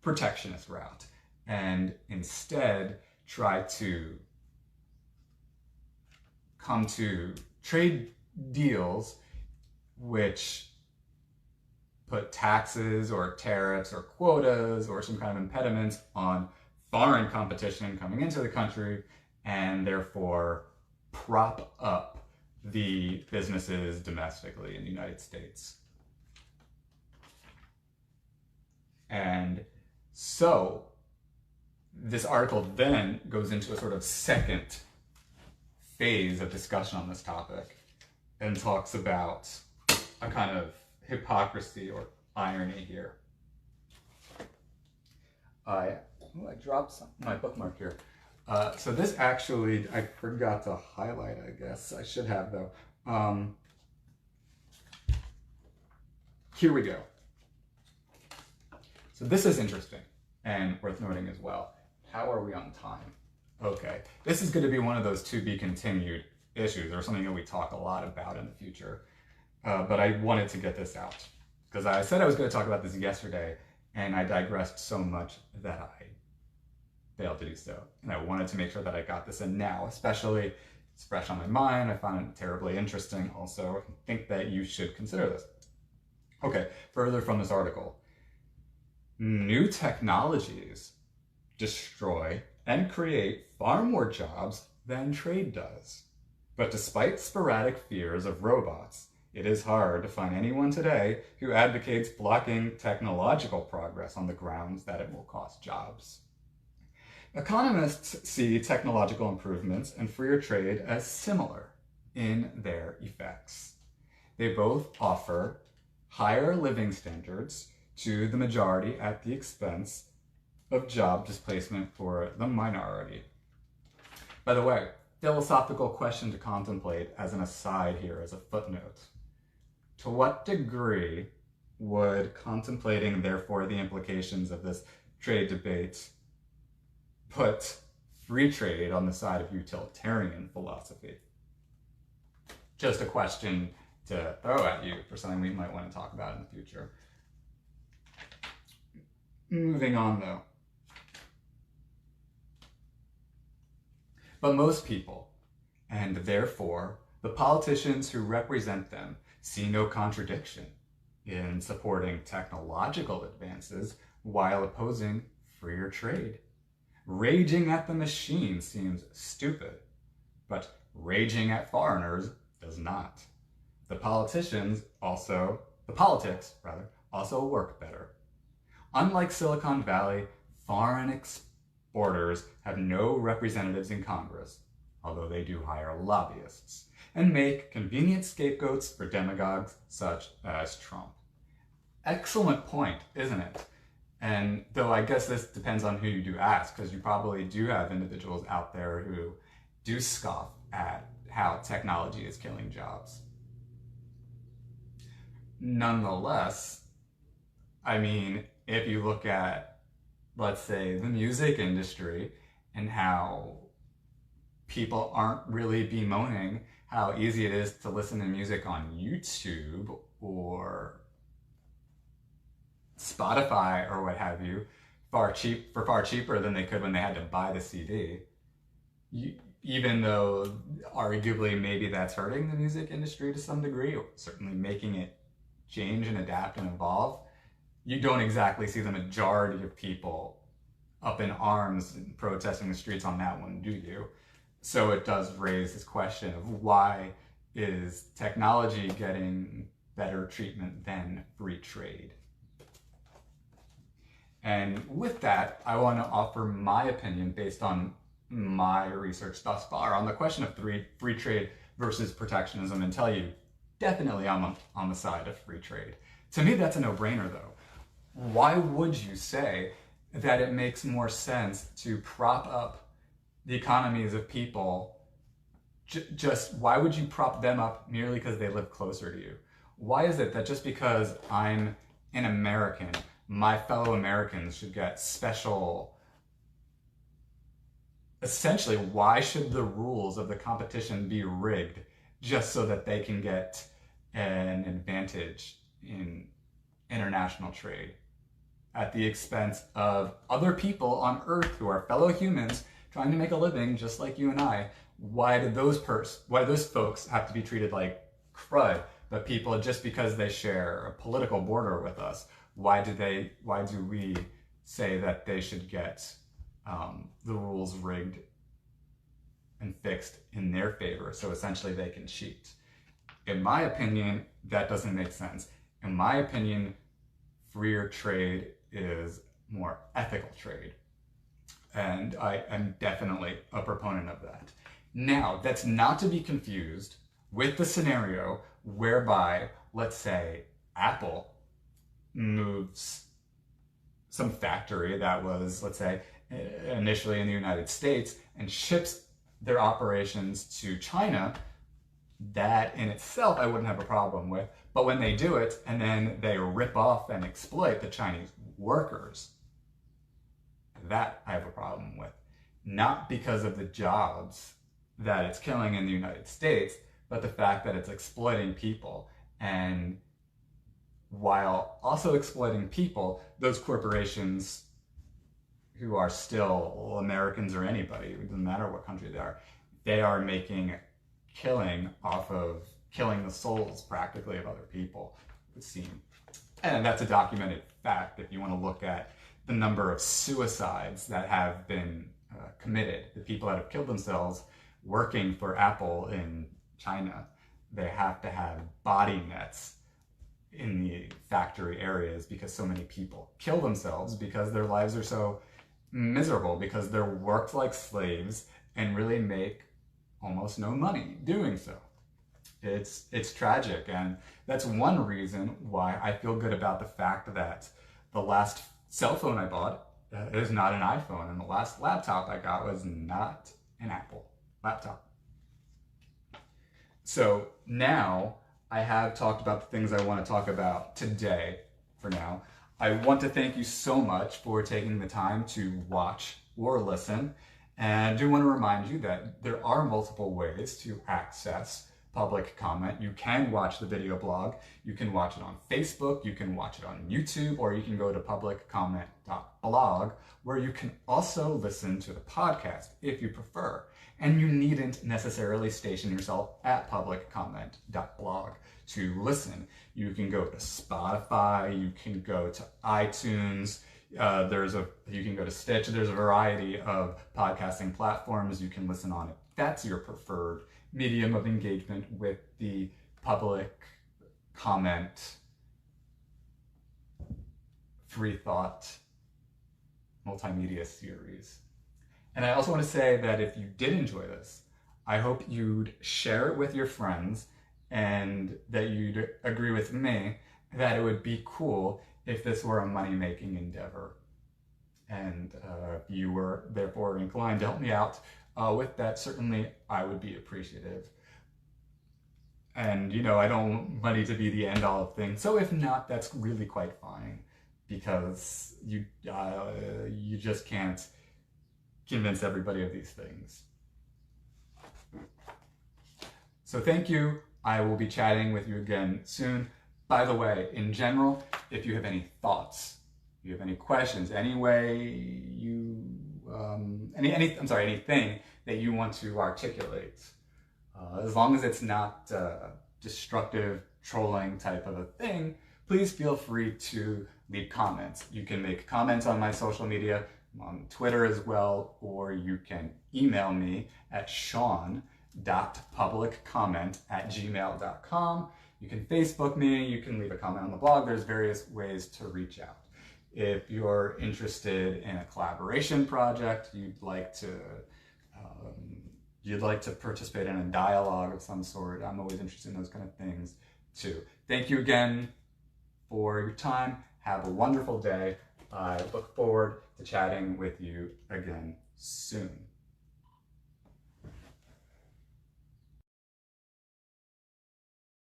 protectionist route and instead try to come to trade deals which put taxes or tariffs or quotas or some kind of impediments on foreign competition coming into the country, and therefore prop up the businesses domestically in the United States. And so this article then goes into a sort of second phase of discussion on this topic and talks about a kind of hypocrisy or irony here. I dropped my bookmark here. So this actually, I forgot to highlight, I guess. I should have, though. Here we go. So this is interesting and worth noting as well. How are we on time? Okay. This is going to be one of those to be continued issues, or something that we talk a lot about in the future. But I wanted to get this out because I said I was going to talk about this yesterday, and I digressed so much that I failed to do so. And I wanted to make sure that I got this in now, especially it's fresh on my mind. I found it terribly interesting. Also, I think that you should consider this. Okay, further from this article. New technologies destroy and create far more jobs than trade does. But despite sporadic fears of robots, it is hard to find anyone today who advocates blocking technological progress on the grounds that it will cost jobs. Economists see technological improvements and freer trade as similar in their effects. They both offer higher living standards to the majority at the expense of job displacement for the minority. By the way, philosophical question to contemplate as an aside here, as a footnote. To what degree would contemplating, therefore, the implications of this trade debate put free trade on the side of utilitarian philosophy? Just a question to throw at you for something we might want to talk about in the future. Moving on, though. But most people, and therefore the politicians who represent them, see no contradiction in supporting technological advances while opposing freer trade. Raging at the machine seems stupid, but raging at foreigners does not. The politics also work better. Unlike Silicon Valley, foreign exporters have no representatives in Congress, although they do hire lobbyists, and make convenient scapegoats for demagogues such as Trump. Excellent point, isn't it? And though I guess this depends on who you do ask, because you probably do have individuals out there who do scoff at how technology is killing jobs. Nonetheless, I mean, if you look at, let's say, the music industry and how people aren't really bemoaning how easy it is to listen to music on YouTube or Spotify or what have you, far cheaper than they could when they had to buy the CD. Even though arguably maybe that's hurting the music industry to some degree, or certainly making it change and adapt and evolve, you don't exactly see the majority of people up in arms and protesting the streets on that one, do you? So it does raise this question of why is technology getting better treatment than free trade? And with that, I want to offer my opinion based on my research thus far on the question of free trade versus protectionism, and tell you, definitely I'm on the side of free trade. To me, that's a no-brainer though. Why would you say that it makes more sense to prop up the economies of people? Why would you prop them up merely because they live closer to you? Why is it that just because I'm an American, my fellow Americans should get special essentially, why should the rules of the competition be rigged just so that they can get an advantage in international trade at the expense of other people on Earth who are fellow humans trying to make a living just like you and I? Why do those folks have to be treated like crud? But people, just because they share a political border with us, why do we say that they should get the rules rigged and fixed in their favor so essentially they can cheat? In my opinion, that doesn't make sense. In my opinion, freer trade is more ethical trade. And I am definitely a proponent of that. Now, that's not to be confused with the scenario whereby, let's say, Apple moves some factory that was, let's say, initially in the United States and ships their operations to China. That in itself I wouldn't have a problem with. But when they do it and then they rip off and exploit the Chinese workers, that I have a problem with. Not because of the jobs that it's killing in the United States, but the fact that it's exploiting people. And while also exploiting people, those corporations who are still Americans or anybody, it doesn't matter what country they are making killing off of killing the souls practically of other people, it would seem. And that's a documented fact if you want to look at the number of suicides that have been committed, the people that have killed themselves working for Apple in China. They have to have body nets in the factory areas because so many people kill themselves because their lives are so miserable, because they're worked like slaves and really make almost no money doing so. It's tragic, and that's one reason why I feel good about the fact that the last cell phone I bought is not an iPhone, and the last laptop I got was not an Apple laptop. So now I have talked about the things I want to talk about today for now. I want to thank you so much for taking the time to watch or listen. And I do want to remind you that there are multiple ways to access public comment. You can watch the video blog, you can watch it on Facebook, you can watch it on YouTube, or you can go to publiccomment.blog, where you can also listen to the podcast if you prefer. And you needn't necessarily station yourself at publiccomment.blog to listen. You can go to Spotify, you can go to iTunes, you can go to Stitch. There's a variety of podcasting platforms you can listen on if that's your preferred medium of engagement with the public comment, free thought multimedia series. And I also want to say that if you did enjoy this, I hope you'd share it with your friends and that you'd agree with me that it would be cool if this were a money-making endeavor. And if you were therefore inclined to help me out with that, certainly I would be appreciative. And I don't want money to be the end-all of things. So if not, that's really quite fine, because you just can't convince everybody of these things. So thank you. I will be chatting with you again soon. By the way, in general, if you have any thoughts, if you have any questions, anything that you want to articulate, as long as it's not destructive, trolling type of a thing, please feel free to leave comments. You can make comments on my social media, on Twitter as well, or you can email me at sean.publiccomment@gmail.com. You can Facebook me, you can leave a comment on the blog. There's various ways to reach out. If you're interested in a collaboration project, you'd like to participate in a dialogue of some sort, I'm always interested in those kind of things too. Thank you again for your time. Have a wonderful day. I look forward to chatting with you again soon.